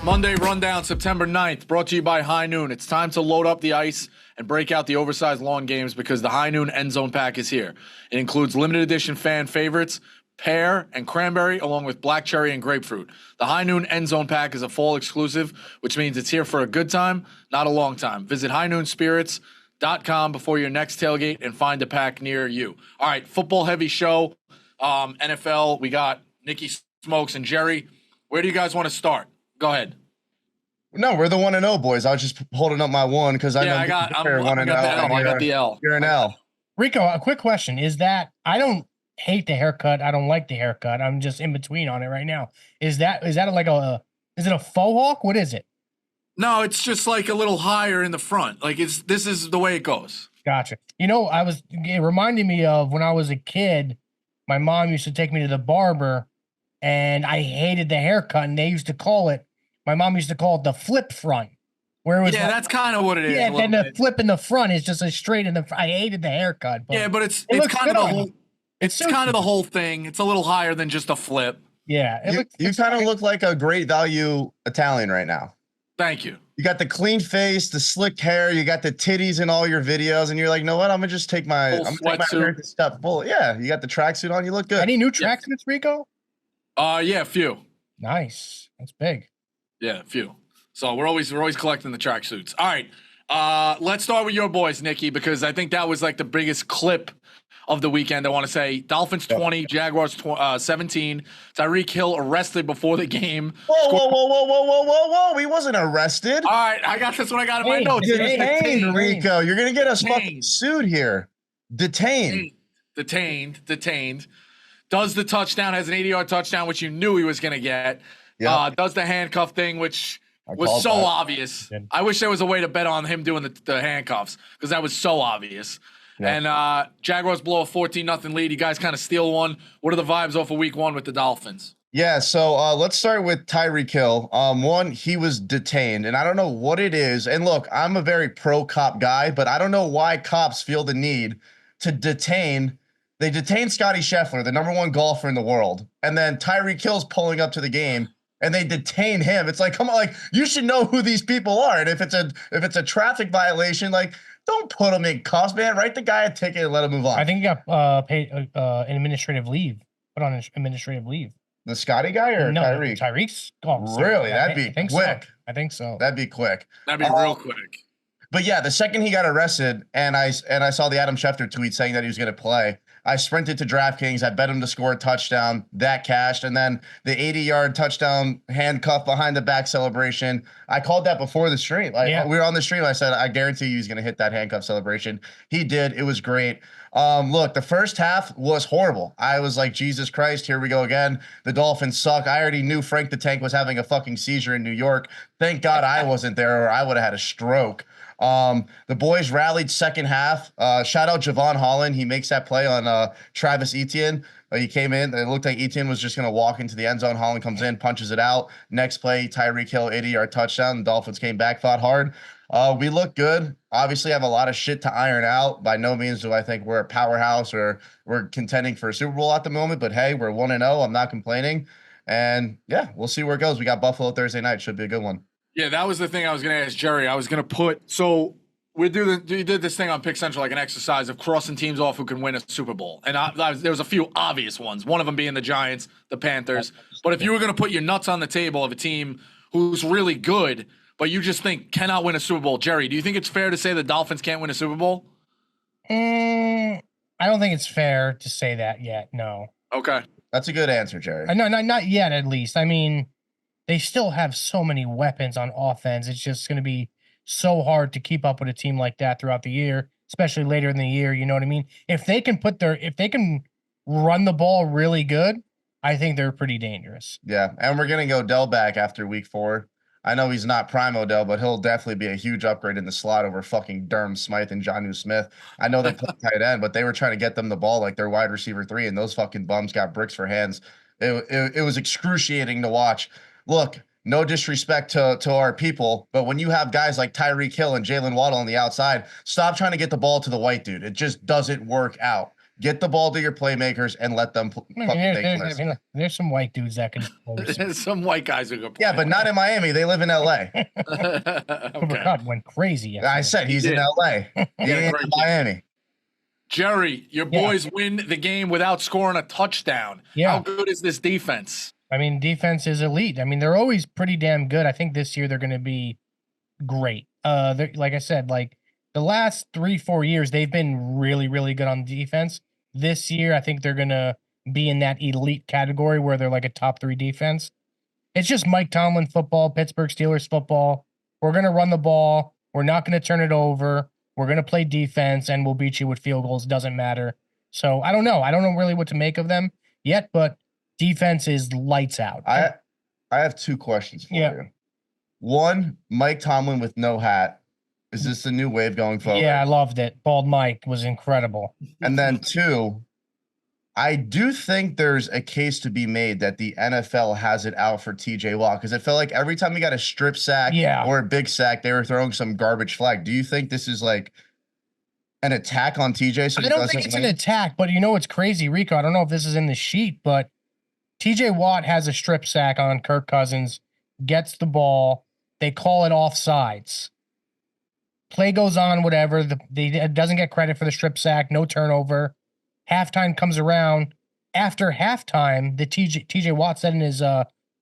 Monday Rundown, September 9th, brought to you by High Noon. It's time to load up the ice and break out the oversized lawn games because the High Noon End Zone Pack is here. It includes limited edition fan favorites, pear and cranberry, along with black cherry and grapefruit. The High Noon End Zone Pack is a fall exclusive, which means it's here for a good time, not a long time. Visit highnoonspirits.com before your next tailgate and find a pack near you. All right, football heavy show. NFL, we got Nikki Smokes and Jerry. Where do you guys want to start? Go ahead. No, we're the 1-0 boys. I was just holding up my one because I know I got the L. You're an L. Rico, a quick question. Is that I don't hate the haircut. I don't like the haircut. I'm just in between on it right now. Is it a faux hawk? What is it? No, it's just like a little higher in the front. Like this is the way it goes. Gotcha. You know, it reminded me of when I was a kid, my mom used to take me to the barber and I hated the haircut and my mom used to call it the flip front. Where it was that's kind of what it is. Yeah, and the flip in the front is just a straight in the front. I hated the haircut. But but it's kind of the whole kind of the whole thing. It's a little higher than just a flip. Yeah. You kind of look like a great value Italian right now. Thank you. You got the clean face, the slick hair, you got the titties in all your videos, and you're like, you know what? I'm gonna just take my hair stuff full. Yeah, you got the tracksuit on, you look good. Any new tracksuits, Rico? Yeah, a few. Nice. That's big. Yeah, a few. So we're always collecting the tracksuits. All right. Let's start with your boys, Nikki, because I think that was like the biggest clip of the weekend. I want to say Dolphins 20, Jaguars 17. Tyreek Hill arrested before the game. Whoa. He wasn't arrested. All right. That's what I got in my notes. Detained, Rico. You're going to get us fucking sued here. Detained. Does the touchdown, has an 80-yard touchdown, which you knew he was going to get. Yep. Does the handcuff thing, which was so obvious. I wish there was a way to bet on him doing the handcuffs because that was so obvious. Yeah. And Jaguars blow a 14-0 lead. You guys kind of steal one. What are the vibes off of week one with the Dolphins? Yeah, so let's start with Tyreek Hill. One, he was detained, and I don't know what it is. And look, I'm a very pro-cop guy, but I don't know why cops feel the need to detain. They detained Scotty Scheffler, the #1 golfer in the world, and then Tyreek Hill's pulling up to the game. And they detain him. It's like, come on, like you should know who these people are. And if it's a traffic violation, like don't put him in cuffs, man. Write the guy a ticket and let him move on. I think he got paid an administrative leave. Put on an administrative leave. The Scotty guy or no, Tyreek? Tyreek's really? That'd be quick. I think so. That'd be quick. That'd be real quick. But yeah, the second he got arrested, and I saw the Adam Schefter tweet saying that he was going to play. I sprinted to DraftKings. I bet him to score a touchdown. That cashed. And then the 80-yard touchdown handcuff behind the back celebration. I called that before the stream. We were on the stream. I said, I guarantee you he's going to hit that handcuff celebration. He did. It was great. Look, the first half was horrible. I was like, Jesus Christ, here we go again. The Dolphins suck. I already knew Frank the Tank was having a fucking seizure in New York. Thank God I wasn't there or I would have had a stroke. The boys rallied second half. Shout out Javon Holland. He makes that play on Travis Etienne. He came in. It looked like Etienne was just going to walk into the end zone. Holland comes in, punches it out. Next play, Tyreek Hill, 80-yard touchdown. The Dolphins came back, fought hard. We look good. Obviously, have a lot of shit to iron out. By no means do I think we're a powerhouse or we're contending for a Super Bowl at the moment. But hey, we're 1-0. I'm not complaining. And yeah, we'll see where it goes. We got Buffalo Thursday night. Should be a good one. Yeah, that was the thing I was going to ask Jerry. I was going to put we did this thing on Pick Central, like an exercise of crossing teams off who can win a Super Bowl. And there was a few obvious ones, one of them being the Giants, the Panthers. But if you were going to put your nuts on the table of a team who's really good, but you just think cannot win a Super Bowl, Jerry, do you think it's fair to say the Dolphins can't win a Super Bowl? I don't think it's fair to say that yet, no. Okay. That's a good answer, Jerry. No, not yet, at least. I mean, they still have so many weapons on offense. It's just going to be so hard to keep up with a team like that throughout the year, especially later in the year. You know what I mean? If they can run the ball really good, I think they're pretty dangerous. Yeah, and we're going to go Odell back after week 4. I know he's not prime Odell, but he'll definitely be a huge upgrade in the slot over fucking Durham Smythe and Jonnu Smith. I know they play tight end, but they were trying to get them the ball like their wide receiver 3, and those fucking bums got bricks for hands. It was excruciating to watch. Look, no disrespect to our people, but when you have guys like Tyreek Hill and Jalen Waddle on the outside, stop trying to get the ball to the white dude. It just doesn't work out. get the ball to your playmakers and let them I make mean, plays. there's some white dudes that can play. Some white guys who go play. Yeah, but not in Miami. They live in LA. Cooper Okay. Kupp went crazy yesterday. I said he's in did. LA. He ain't great in game. Miami. Jerry, your boys win the game without scoring a touchdown. Yeah. How good is this defense? I mean, defense is elite. I mean, they're always pretty damn good. I think this year they're going to be great. Like I said, like the last 3-4 years, they've been really, really good on defense. This year, I think they're going to be in that elite category where they're like a top 3 defense. It's just Mike Tomlin football, Pittsburgh Steelers football. We're going to run the ball. We're not going to turn it over. We're going to play defense, and we'll beat you with field goals. Doesn't matter. So I don't know. I don't know really what to make of them yet, but defense is lights out. I have 2 questions for you. One, Mike Tomlin with no hat. Is this the new wave going forward? Yeah, I loved it. Bald Mike was incredible. And then 2, I do think there's a case to be made that the NFL has it out for TJ Watt because it felt like every time he got a strip sack or a big sack, they were throwing some garbage flag. Do you think this is like an attack on TJ? So I don't think it's an attack, but you know what's crazy, Rico? I don't know if this is in the sheet, but TJ Watt has a strip sack on Kirk Cousins, gets the ball. They call it offsides. Play goes on, whatever. Doesn't get credit for the strip sack, no turnover. Halftime comes around. After halftime, the TJ Watt said in his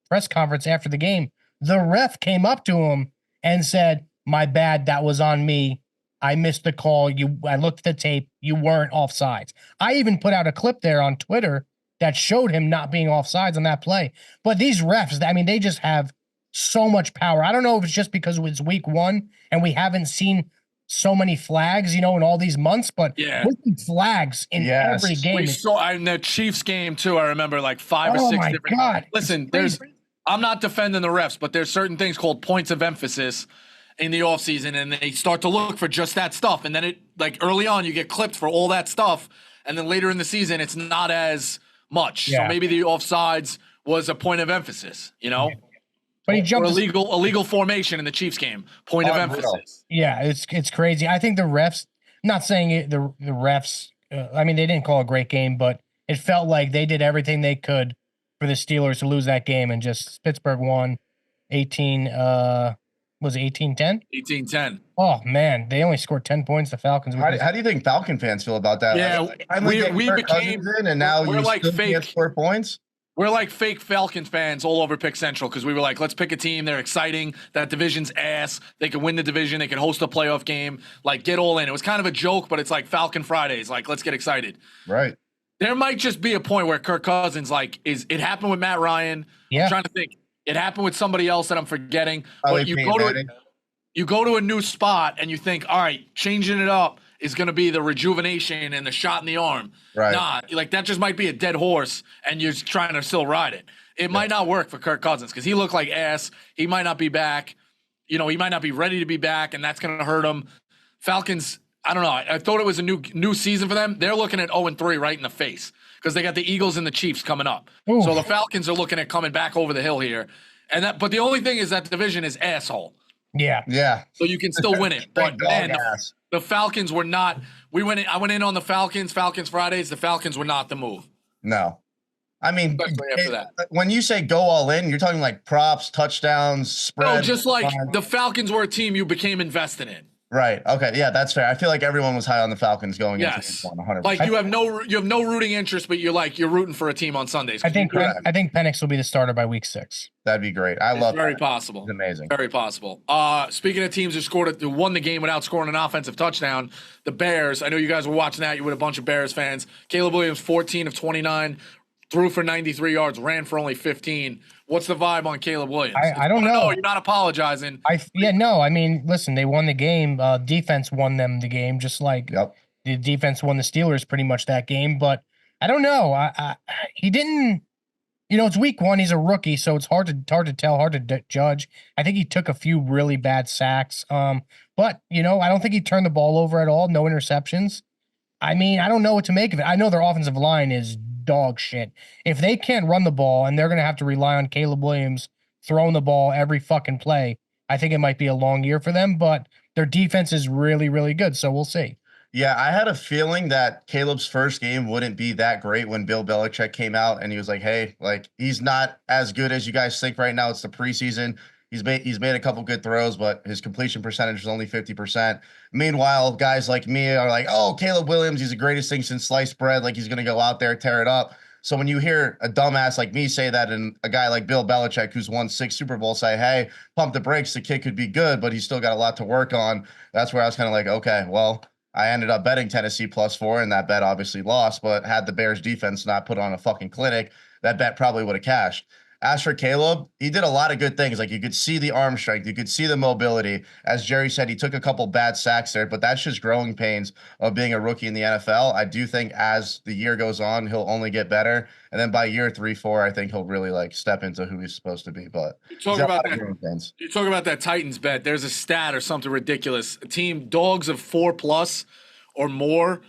press conference after the game, the ref came up to him and said, "My bad, that was on me. I missed the call. I looked at the tape. You weren't offsides." I even put out a clip there on Twitter that showed him not being offsides on that play. But these refs, I mean, they just have so much power. I don't know if it's just because it's week 1 and we haven't seen so many flags, in all these months, but flags in every game. We saw in the Chiefs game too. I remember like 5 or 6 different. God. Listen, I'm not defending the refs, but there's certain things called points of emphasis in the offseason, and they start to look for just that stuff. And then it early on you get clipped for all that stuff, and then later in the season it's not as much. So maybe the offsides was a point of emphasis, But he jumped illegal formation in the Chiefs game. Point of emphasis. Yeah, it's crazy. I think the refs. I'm not saying it, the refs. I mean, they didn't call a great game, but it felt like they did everything they could for the Steelers to lose that game, and just Pittsburgh won 18. Was it 18-10? 18-10. Oh man, they only scored 10 points. The Falcons. How do you think Falcon fans feel about that? Yeah, we became and now we're like fake 4 points. We're like fake Falcons fans all over Pick Central because we were like, let's pick a team. They're exciting. That division's ass. They can win the division. They can host a playoff game. Like, get all in. It was kind of a joke, but it's like Falcon Fridays. Like, let's get excited. Right. There might just be a point where Kirk Cousins, it happened with Matt Ryan. Yeah. I'm trying to think. It happened with somebody else that I'm forgetting. Probably But you go to a new spot and you think, all right, changing it up is going to be the rejuvenation and the shot in the arm. Right. Nah, that just might be a dead horse, and you're trying to still ride it. It might not work for Kirk Cousins because he looked like ass. He might not be back. He might not be ready to be back, and that's going to hurt him. Falcons, I don't know. I thought it was a new season for them. They're looking at 0-3 right in the face because they got the Eagles and the Chiefs coming up. Ooh. So the Falcons are looking at coming back over the hill here. But the only thing is that the division is asshole. Yeah. Yeah. So you can still win it. But man, the Falcons were not. I went in on the Falcons Fridays. The Falcons were not the move. No. I mean, Especially after that. When you say go all in, you're talking like props, touchdowns, spread. No, just like the Falcons were a team you became invested in. Right. Okay. Yeah, that's fair. I feel like everyone was high on the Falcons going into this one. 100%. Like you have no rooting interest, but you're rooting for a team on Sundays. I think Penix will be the starter by week 6. That'd be great. I love very that. possible. It's amazing. Very possible. Speaking of teams who won the game without scoring an offensive touchdown, the Bears. I know you guys were watching that. You were a bunch of Bears fans. Caleb Williams, 14 of 29, threw for 93 yards, ran for only 15. What's the vibe on Caleb Williams? I don't know. You're not apologizing. I mean, listen, they won the game. Defense won them the game, just like the defense won the Steelers pretty much that game. But I don't know. He didn't. It's week 1. He's a rookie, so it's hard to tell, hard to judge. I think he took a few really bad sacks. But I don't think he turned the ball over at all. No interceptions. I mean, I don't know what to make of it. I know their offensive line is dog shit. If they can't run the ball and they're going to have to rely on Caleb Williams throwing the ball every fucking play, I think it might be a long year for them, but their defense is really, really good. So we'll see. Yeah, I had a feeling that Caleb's first game wouldn't be that great when Bill Belichick came out and he was like, "Hey, like he's not as good as you guys think right now. It's the preseason. He's made a couple good throws, but his completion percentage is only 50%." Meanwhile, guys like me are like, "Oh, Caleb Williams, he's the greatest thing since sliced bread. Like he's gonna go out there, tear it up." So when you hear a dumbass like me say that, and a guy like Bill Belichick, who's won 6 Super Bowls, say, "Hey, pump the brakes. The kid could be good, but he's still got a lot to work on." That's where I was kind of like, okay, well. I ended up betting Tennessee +4, and that bet obviously lost. But had the Bears defense not put on a fucking clinic, that bet probably would have cashed. As for Caleb, he did a lot of good things. Like you could see the arm strength, you could see the mobility. As Jerry said, he took a couple bad sacks there, but that's just growing pains of being a rookie in the NFL. I do think as the year goes on, he'll only get better, and then by year 3, 4, I think he'll really like step into who he's supposed to be. But You talk about that. You talk about that Titans bet. There's a stat or something ridiculous. A team dogs of 4+ or more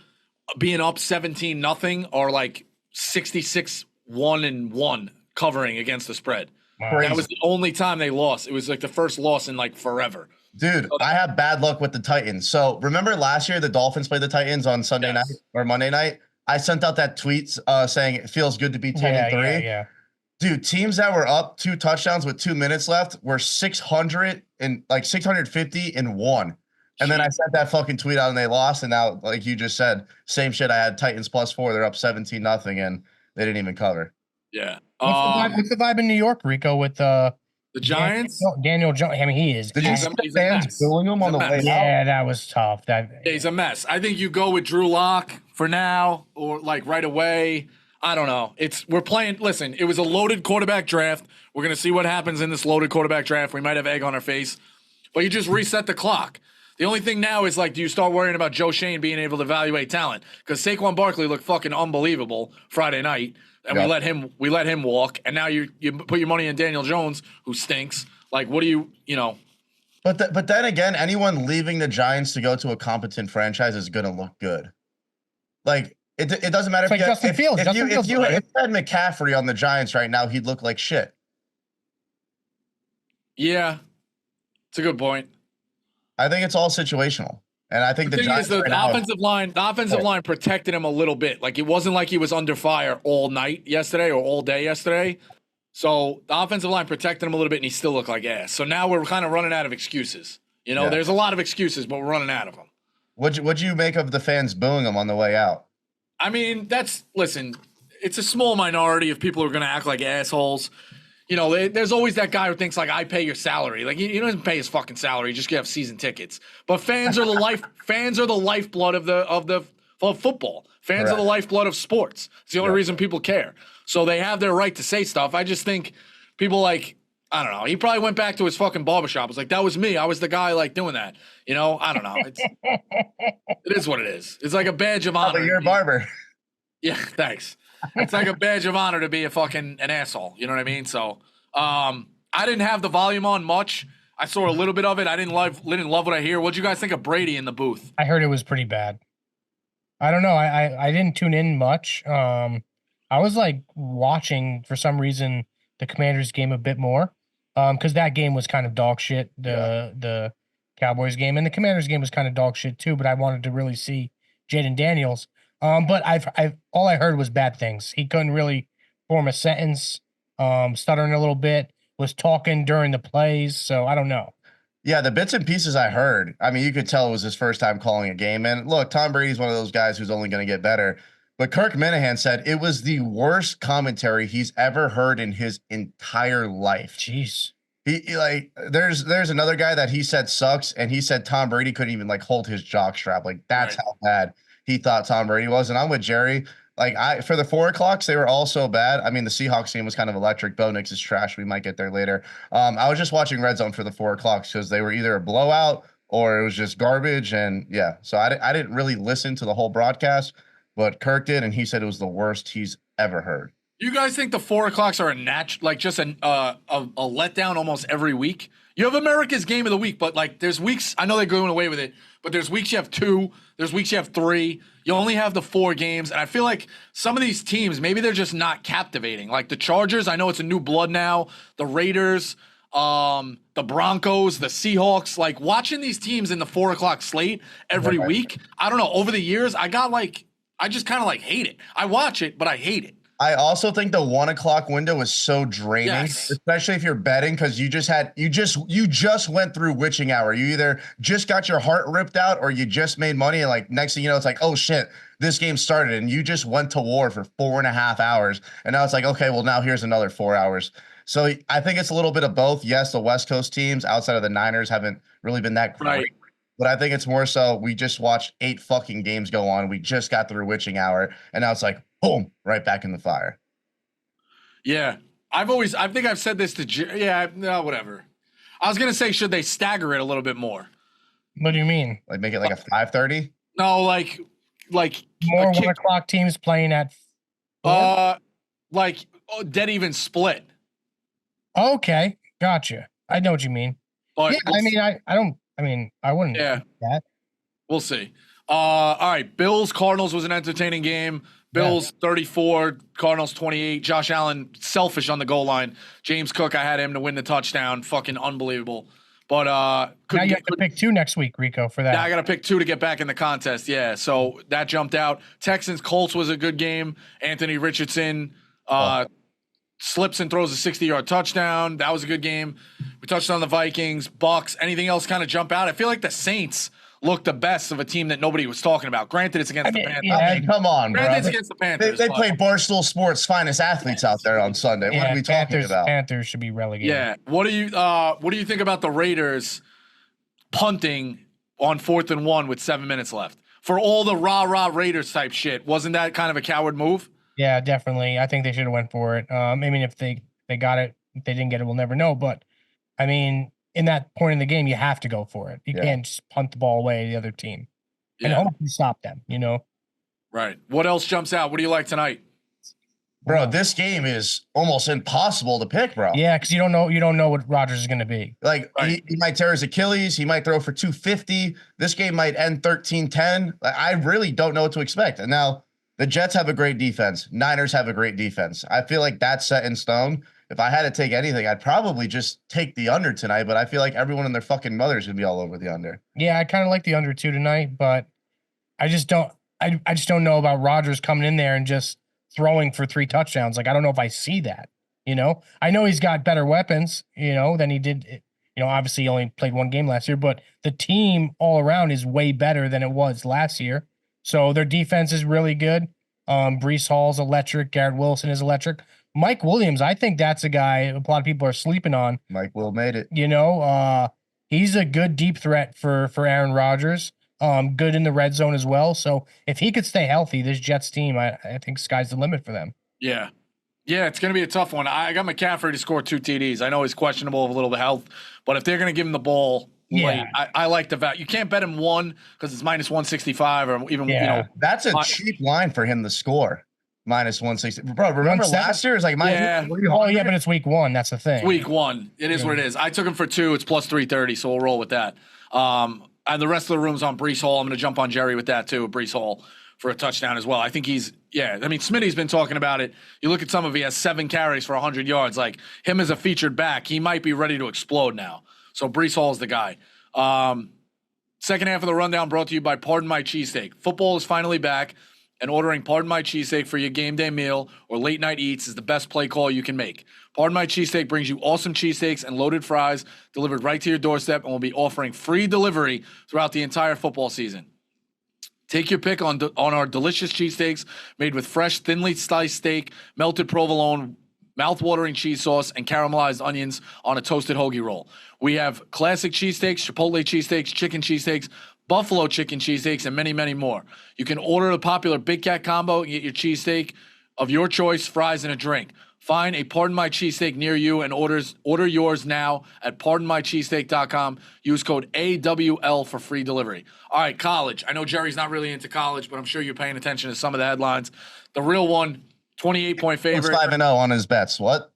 being up 17-0 are like 66-1-1 covering against the spread. Wow. That was the only time they lost. It was like the first loss in like forever. Dude, I have bad luck with the Titans. So remember last year the Dolphins played the Titans on Sunday night or Monday night? I sent out that tweet saying it feels good to be 10-3. Yeah. Dude, teams that were up 2 touchdowns with 2 minutes left were 600 and like 650 and 1. And then I sent that fucking tweet out and they lost. And now, like you just said, same shit. I had Titans +4. They're up 17-0 and they didn't even cover. Yeah. What's the vibe in New York, Rico, with the Giants? Daniel Jones. I mean, he is. Did you see the fans booing him on the way out? Yeah, that was tough. He's a mess. I think you go with Drew Lock for now or like right away. I don't know. We're playing. Listen, it was a loaded quarterback draft. We're going to see what happens in this loaded quarterback draft. We might have egg on our face, but you just reset the clock. The only thing now is like, do you start worrying about Joe Shane being able to evaluate talent? Because Saquon Barkley looked fucking unbelievable Friday night, and we let him walk. And now you put your money in Daniel Jones, who stinks. Like, what do you know? But then again, anyone leaving the Giants to go to a competent franchise is going to look good. Like it doesn't matter if you had McCaffrey on the Giants right now, he'd look like shit. Yeah, it's a good point. I think it's all situational, and I think the Giants. The offensive line protected him a little bit. Like it wasn't like he was under fire all night yesterday or all day yesterday. So the offensive line protected him a little bit, and he still looked like ass. So now we're kind of running out of excuses. You know, there's a lot of excuses, but we're running out of them. What'd you make of the fans booing him on the way out? I mean, listen, it's a small minority of people who are going to act like assholes. You know, there's always that guy who thinks like I pay your salary. Like he doesn't pay his fucking salary; you just have season tickets. But fans are the lifeblood of football. Fans are the lifeblood of sports. It's the only reason people care. So they have their right to say stuff. I just think people like, I don't know. He probably went back to his fucking barbershop. It was like, that was me. I was the guy like doing that. You know, I don't know. It is what it is. It's like a badge of honor. You're a barber. Yeah, thanks. It's like a badge of honor to be an asshole. You know what I mean? So I didn't have the volume on much. I saw a little bit of it. I didn't love what I hear. What'd you guys think of Brady in the booth? I heard it was pretty bad. I don't know. I didn't tune in much. I was like watching for some reason the Commanders game a bit more. Because that game was kind of dog shit, the Cowboys game, and the Commanders game was kind of dog shit too. But I wanted to really see Jaden Daniels. But all I heard was bad things. He couldn't really form a sentence, stuttering a little bit, was talking during the plays. So I don't know. Yeah, the bits and pieces I heard, I mean, you could tell it was his first time calling a game. And look, Tom Brady's one of those guys who's only going to get better. But Kirk Minahan said it was the worst commentary he's ever heard in his entire life. Jeez. He like there's another guy that he said sucks, and he said Tom Brady couldn't even like hold his jockstrap. Like that's how bad he thought Tom Brady was. And I'm with Jerry. Like for the 4 o'clocks, they were all so bad. I mean, the Seahawks game was kind of electric. Bo Nix is trash. We might get there later. I was just watching Red Zone for the 4 o'clocks because they were either a blowout or it was just garbage. And yeah, so I didn't really listen to the whole broadcast, but Kirk did, and he said it was the worst he's ever heard. You guys think the 4 o'clocks are just a letdown almost every week? You have America's Game of the Week, but like there's weeks, I know they're going away with it, but there's weeks you have 2, there's weeks you have 3. You only have the 4 games, and I feel like some of these teams, maybe they're just not captivating. Like the Chargers, I know it's a new blood now. The Raiders, the Broncos, the Seahawks. Like watching these teams in the 4 o'clock slate every week. I don't know. Over the years, I just kind of like hate it. I watch it, but I hate it. I also think the 1 o'clock window is so draining, Yes. especially if you're betting, because you just went through witching hour. You either just got your heart ripped out or you just made money, and like next thing you know, it's like, oh shit, this game started, and you just went to war for 4.5 hours, and now it's like, okay, well now here's another 4 hours. So I think it's a little bit of both. Yes, the West Coast teams outside of the Niners haven't really been that great. Right. But I think it's more so we just watched 8 fucking games go on. We just got through witching hour, and now it's like, boom, right back in the fire. Yeah. I think I've said this to no, whatever. I was going to say, should they stagger it a little bit more? What do you mean? Like make it like a 5:30? No, like more 1 o'clock teams playing at 4? Dead even split. Okay, gotcha. I know what you mean. But yeah, I wouldn't. Yeah. Do that. We'll see. All right. Bills Cardinals was an entertaining game. Bills 34, Cardinals 28. Josh Allen selfish on the goal line. James Cook, I had him to win the touchdown. Fucking unbelievable. But now you have to pick 2 next week, Rico, for that. Now I got to pick 2 to get back in the contest. Yeah, so that jumped out. Texans Colts was a good game. Anthony Richardson slips and throws a 60-yard touchdown. That was a good game. We touched on the Vikings, Bucks. Anything else kind of jump out? I feel like the Saints looked the best of a team that nobody was talking about. Granted, it's against the Panthers. I mean, come on, bro. Granted, it's against the Panthers. They played Barstool Sports' finest athletes out there on Sunday. What are we talking about? Panthers should be relegated. Yeah. What do you think about the Raiders punting on 4th and 1 with 7 minutes left? For all the rah-rah Raiders type shit, wasn't that kind of a coward move? Yeah, definitely. I think they should have went for it. I mean, if they got it, if they didn't get it, we'll never know. But I mean, in that point in the game, you have to go for it. You can't just punt the ball away to the other team and hope you stop them. Right. What else jumps out? What do you like tonight? Bro, this game is almost impossible to pick, bro. Yeah, because you don't know what Rodgers is going to be. Like he might tear his Achilles, he might throw for 250. This game might end 13-10. I really don't know what to expect. And now the Jets have a great defense. Niners have a great defense. I feel like that's set in stone. If I had to take anything, I'd probably just take the under tonight, but I feel like everyone and their fucking mother's gonna be all over the under. Yeah, I kind of like the under 2 tonight, but I just don't know about Rodgers coming in there and just throwing for 3 touchdowns. Like, I don't know if I see that, I know he's got better weapons, than he did. Obviously he only played 1 game last year, but the team all around is way better than it was last year. So their defense is really good. Breece Hall's electric. Garrett Wilson is electric. Mike Williams, I think that's a guy a lot of people are sleeping on. Mike Will made it. He's a good deep threat for Aaron Rodgers. Good in the red zone as well. So if he could stay healthy, this Jets team, I think sky's the limit for them. Yeah. Yeah, it's going to be a tough one. I got McCaffrey to score 2 TDs. I know he's questionable of a little bit of health, but if they're going to give him the ball late, I like the value. You can't bet him 1 because it's minus 165 or even, That's a cheap line for him to score. Minus 160. Bro, remember last year? It was like minus but it's week 1. That's the thing. It's week 1. It is what it is. I took him for 2. It's plus 330, so we'll roll with that. And the rest of the room's on Breece Hall. I'm going to jump on Jerry with that too, Breece Hall for a touchdown as well. I think Smitty's been talking about it. You look at some of he has 7 carries for 100 yards. Like him as a featured back, he might be ready to explode now. So Breece Hall is the guy. Second half of the rundown brought to you by Pardon My Cheesesteak. Football is finally back, and ordering Pardon My Cheesesteak for your game day meal or late night eats is the best play call you can make. Pardon My Cheesesteak brings you awesome cheesesteaks and loaded fries delivered right to your doorstep, and will be offering free delivery throughout the entire football season. Take your pick on our delicious cheesesteaks made with fresh, thinly sliced steak, melted provolone, mouth-watering cheese sauce, and caramelized onions on a toasted hoagie roll. We have classic cheesesteaks, Chipotle cheesesteaks, chicken cheesesteaks, buffalo chicken cheesesteaks, and many, many more. You can order the popular Big Cat Combo and get your cheesesteak of your choice, fries, and a drink. Find a Pardon My Cheesesteak near you and order yours now at pardonmycheesesteak.com. Use code AWL for free delivery. All right, college. I know Jerry's not really into college, but I'm sure you're paying attention to some of the headlines. The real one, 28-point favorite. 5-0 on his bets. What?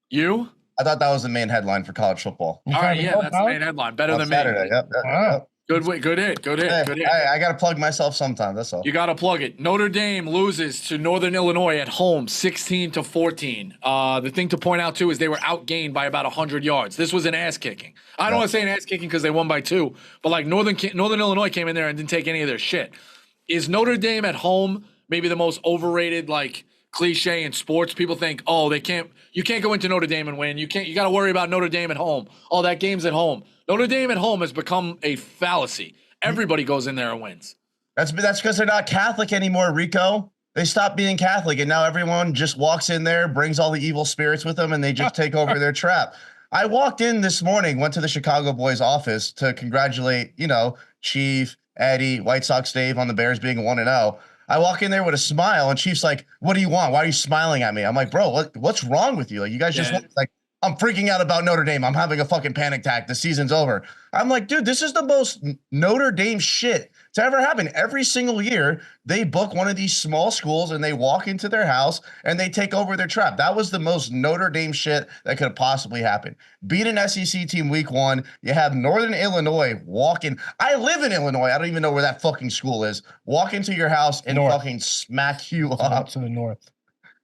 You? I thought that was the main headline for college football. All right, yeah, that's the main headline. Better than Saturday. me. Yep. Good hit. Good hit. I got to plug myself sometime. That's all. You got to plug it. Notre Dame loses to Northern Illinois at home, 16-14. The thing to point out too is they were outgained by about 100 yards. This was an ass kicking. I don't want to say an ass kicking because they won by 2, but like Northern Illinois came in there and didn't take any of their shit. Is Notre Dame at home maybe the most overrated like cliche in sports? People think, oh, you can't go into Notre Dame and win. You got to worry about Notre Dame at home. Oh, that game's at home. Notre Dame at home has become a fallacy. Everybody goes in there and wins. That's because they're not Catholic anymore, Rico. They stopped being Catholic, and now everyone just walks in there, brings all the evil spirits with them, and they just take over their trap. I walked in this morning, went to the Chicago Boys office to congratulate, Chief, Eddie, White Sox Dave on the Bears being 1-0. I walk in there with a smile, and Chief's like, "What do you want? Why are you smiling at me?" I'm like, "Bro, what's wrong with you? Like, you guys just like." I'm freaking out about Notre Dame. I'm having a fucking panic attack. The season's over. I'm like, dude, this is the most Notre Dame shit to ever happen. Every single year, they book one of these small schools and they walk into their house and they take over their trap. That was the most Notre Dame shit that could have possibly happened. Beat an SEC team week 1. You have Northern Illinois walking. I live in Illinois. I don't even know where that fucking school is. Walk into your house and fucking smack you up. To the north.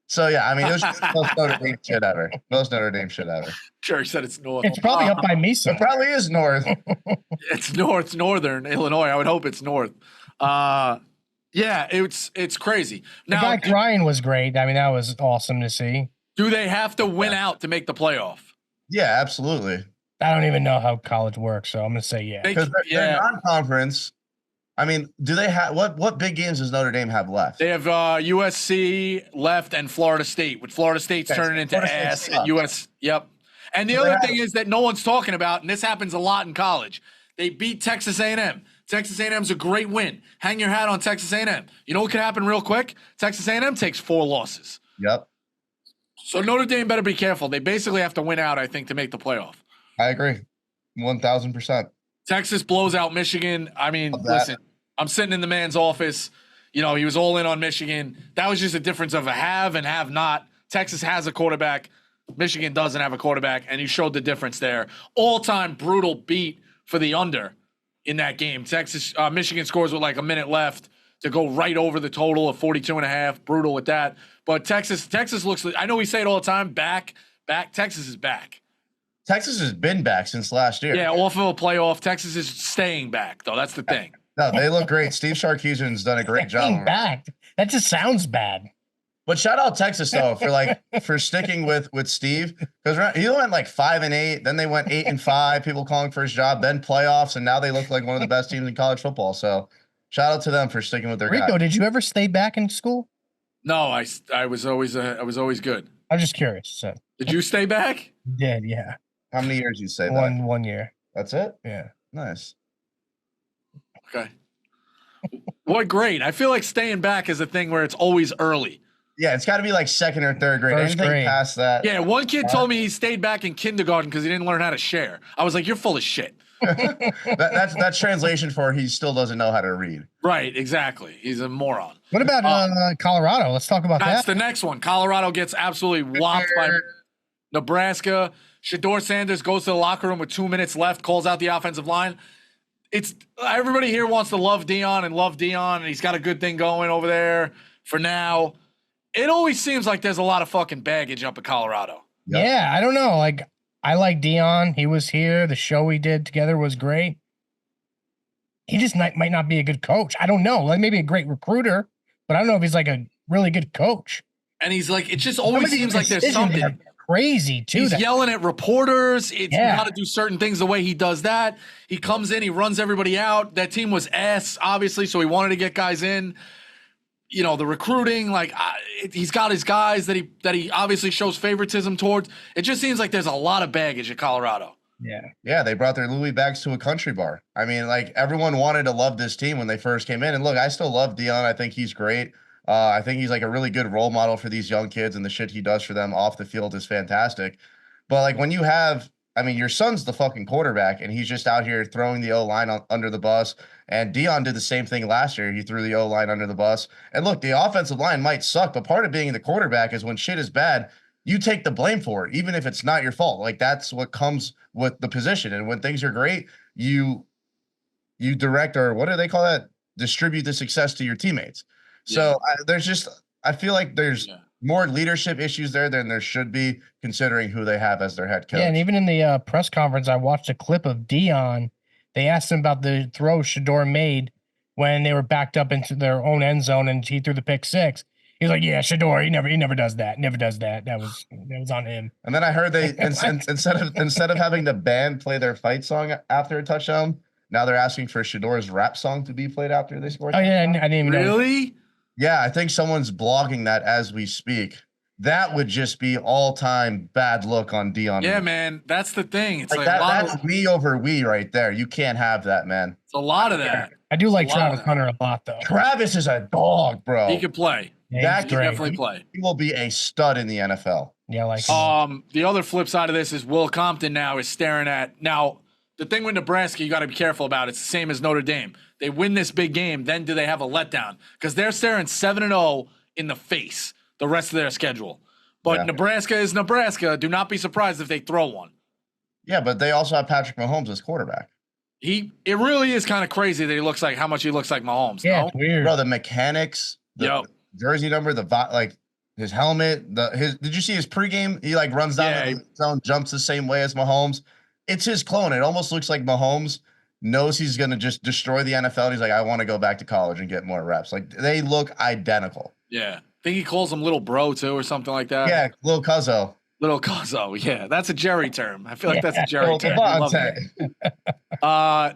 So, yeah, I mean, it was just the most Notre Dame shit ever. Most Notre Dame shit ever. Church said it's north. It's probably up by Mesa. It probably is north. It's north. It's northern Illinois. I would hope it's north. Yeah, it's crazy. Now, the guy crying was great. I mean, that was awesome to see. Do they have to win out to make the playoff? Yeah, absolutely. I don't even know how college works, so I'm going to say yeah. Because they're non-conference. I mean, do they have what big games does Notre Dame have left? They have USC left and Florida State. With Florida State's turning into ass at US. Yep. And the other thing is that no one's talking about, and this happens a lot in college. They beat Texas A&M. Texas A&M's a great win. Hang your hat on Texas A&M. You know what could happen real quick? Texas A&M takes 4 losses. Yep. So Notre Dame better be careful. They basically have to win out, I think, to make the playoff. I agree. 1,000%. Texas blows out Michigan. I mean, listen, I'm sitting in the man's office. He was all in on Michigan. That was just a difference of a have and have not. Texas has a quarterback. Michigan doesn't have a quarterback, and he showed the difference there. All-time brutal beat for the under in that game. Michigan scores with like a minute left to go right over the total of 42.5. Brutal with that. But Texas looks – I know we say it all the time, back. Texas is back. Texas has been back since last year. Yeah, off of a playoff. Texas is staying back, though. That's the thing. No, they look great. Steve Sarkisian's done a great job. Back. That just sounds bad. But shout out Texas though for sticking with Steve, because he went like 5-8, then they went 8-5. People calling for his job, then playoffs, and now they look like one of the best teams in college football. So shout out to them for sticking with their Rico, guy. did you ever stay back in school? No, I was always good. I'm just curious. So. Did you stay back? Did, yeah. How many years you say that? 1 year. That's it? Yeah. Nice. Okay. What grade? I feel like staying back is a thing where it's always early. Yeah, it's got to be like 2nd or 3rd grade. Anything grade. Past that. Yeah, one kid told me he stayed back in kindergarten because he didn't learn how to share. I was like, you're full of shit. That's translation for he still doesn't know how to read. Right, exactly. He's a moron. What about Colorado? Let's talk about that. That's the next one. Colorado gets absolutely whopped by Nebraska. Shedeur Sanders goes to the locker room with 2 minutes left, calls out the offensive line. It's everybody here wants to love Deion, and he's got a good thing going over there for now. It always seems like there's a lot of fucking baggage up at Colorado. Yep. Yeah, I don't know. Like, I like Deion. He was here. The show we did together was great. He just might not be a good coach. I don't know. Like, maybe a great recruiter, but I don't know if he's like a really good coach. And he's like, it just always seems like there's something. Crazy too. He's yelling at reporters. It's got to do certain things the way he does that. He comes in, he runs everybody out. That team was ass, obviously, so he wanted to get guys in. The recruiting, like he's got his guys that he obviously shows favoritism towards. It just seems like there's a lot of baggage at Colorado. Yeah, they brought their Louis bags to a country bar. I mean, like everyone wanted to love this team when they first came in. And look, I still love Deion. I think he's great. I think he's like a really good role model for these young kids, and the shit he does for them off the field is fantastic. But like when you have, I mean, your son's the fucking quarterback, and he's just out here throwing the O-line under the bus. And Deion did the same thing last year. He threw the O-line under the bus. And look, the offensive line might suck, but part of being the quarterback is when shit is bad, you take the blame for it, even if it's not your fault. Like that's what comes with the position. And when things are great, you you direct, or what do they call that? Distribute the success to your teammates. So I feel like there's more leadership issues there than there should be, considering who they have as their head coach. Yeah, and even in the press conference, I watched a clip of Dion. They asked him about the throw Shador made when they were backed up into their own end zone and he threw the pick six. He was like, "Yeah, Shador, he never does that. Never does that. That was on him." And then I heard they instead of having the band play their fight song after a touchdown, now they're asking for Shador's rap song to be played after they score. Oh yeah, I didn't even know. Really? Yeah, I think someone's blogging that as we speak. That would just be all-time bad look on Dion. Yeah, man. That's the thing. It's like that's me over we right there. You can't have that, man. It's a lot of that. I do like Travis Hunter a lot, though. Travis is a dog, bro. He could play. Yeah, He can definitely play. He will be a stud in the NFL. Yeah, like the other flip side of this is Will Compton now is staring at now. The thing with Nebraska, you got to be careful about. It's the same as Notre Dame. They win this big game, then do they have a letdown? Because they're staring 7-0 in the face the rest of their schedule. But Nebraska is Nebraska. Do not be surprised if they throw one. Yeah, but they also have Patrick Mahomes as quarterback. It really is kind of crazy that he looks like how much he looks like Mahomes. Yeah, no? it's weird. Bro, the mechanics, the jersey number, his helmet, did you see his pregame? He like runs down the zone, jumps the same way as Mahomes. It's his clone. It almost looks like Mahomes knows he's going to just destroy the NFL. And he's like, I want to go back to college and get more reps. Like, they look identical. Yeah. I think he calls him little bro too or something like that. Yeah, little cuzzo. Little cuzzo. Yeah, that's a Jerry term. I feel like that's a Jerry term.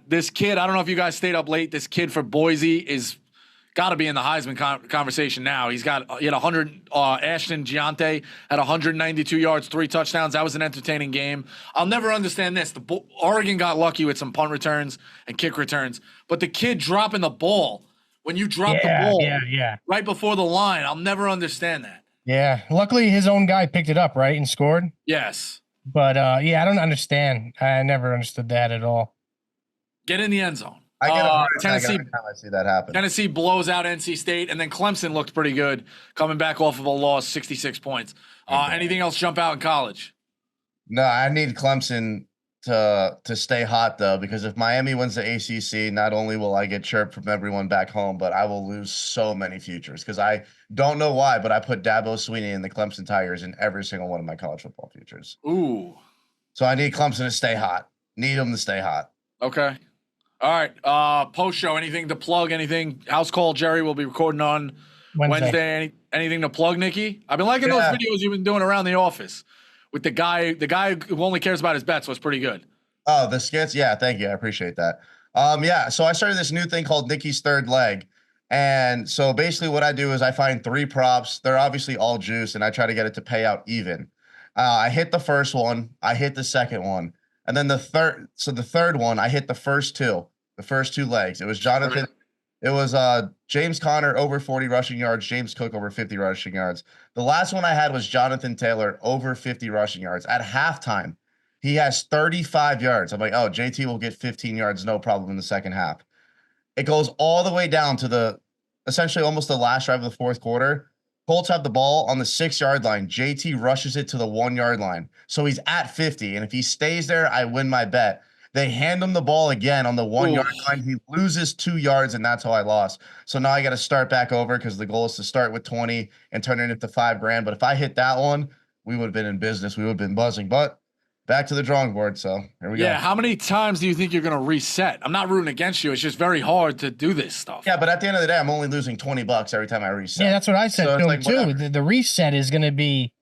This kid, I don't know if you guys stayed up late. This kid for Boise is got to be in the Heisman conversation now. He had 100. Ashton Giante had 192 yards, 3 touchdowns. That was an entertaining game. I'll never understand this. Oregon got lucky with some punt returns and kick returns, but the kid dropping the ball when you drop the ball right before the line, I'll never understand that. Yeah. Luckily, his own guy picked it up, right, and scored. Yes. But, I don't understand. I never understood that at all. Get in the end zone. I get a Tennessee. every time I see that happen. Tennessee blows out NC State, and then Clemson looked pretty good coming back off of a loss, 66 points. Anything else jump out in college? No, I need Clemson to stay hot, though, because if Miami wins the ACC, not only will I get chirped from everyone back home, but I will lose so many futures because I don't know why, but I put Dabo Swinney and the Clemson Tigers in every single one of my college football futures. Ooh. So I need Clemson to stay hot. Need them to stay hot. Okay. All right. Post show, anything to plug? Anything? House call Jerry will be recording on Wednesday. Anything to plug, Nikki? I've been liking those videos you've been doing around the office with the guy who only cares about his bets was pretty good. Oh, the skits? Yeah, thank you. I appreciate that. So I started this new thing called Nikki's Third Leg. And so basically what I do is I find 3 props. They're obviously all juice, and I try to get it to pay out even. I hit the first one. I hit the second one. And then the third one, I hit the first two legs. It was Jonathan. It was James Conner over 40 rushing yards, James Cook over 50 rushing yards. The last one I had was Jonathan Taylor over 50 rushing yards. At halftime, he has 35 yards. I'm like, oh, JT will get 15 yards, no problem in the second half. It goes all the way down to essentially almost the last drive of the fourth quarter. Colts have the ball on the 6-yard line. JT rushes it to the 1-yard line. So he's at 50. And if he stays there, I win my bet. They hand him the ball again on the 1-yard line. He loses 2 yards, and that's how I lost. So now I got to start back over because the goal is to start with 20 and turn it into $5,000. But if I hit that one, we would have been in business. We would have been buzzing. But back to the drawing board. So here we go. Yeah. How many times do you think you're going to reset? I'm not rooting against you. It's just very hard to do this stuff. Yeah, but at the end of the day, I'm only losing $20 every time I reset. Yeah, that's what I said So too. The reset is going to be,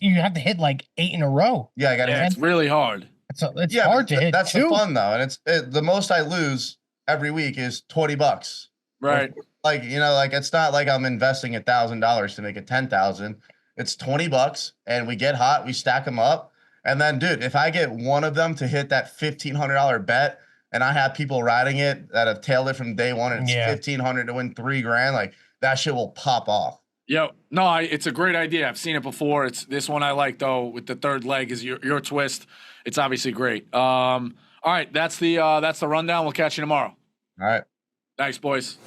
you have to hit like 8 in a row. Yeah, I got to hit. It's really hard. It's hard to hit. That's the fun though, and the most I lose every week is $20. Right. It's not like I'm investing $1,000 to make it 10,000. It's $20, and we get hot. We stack them up. And then, dude, if I get one of them to hit that $1,500 bet, and I have people riding it that have tailed it from day one, and it's $1,500 to win $3,000, like that shit will pop off. No, it's a great idea. I've seen it before. It's this one I like though. With the third leg is your twist. It's obviously great. All right, that's the rundown. We'll catch you tomorrow. All right, thanks, boys.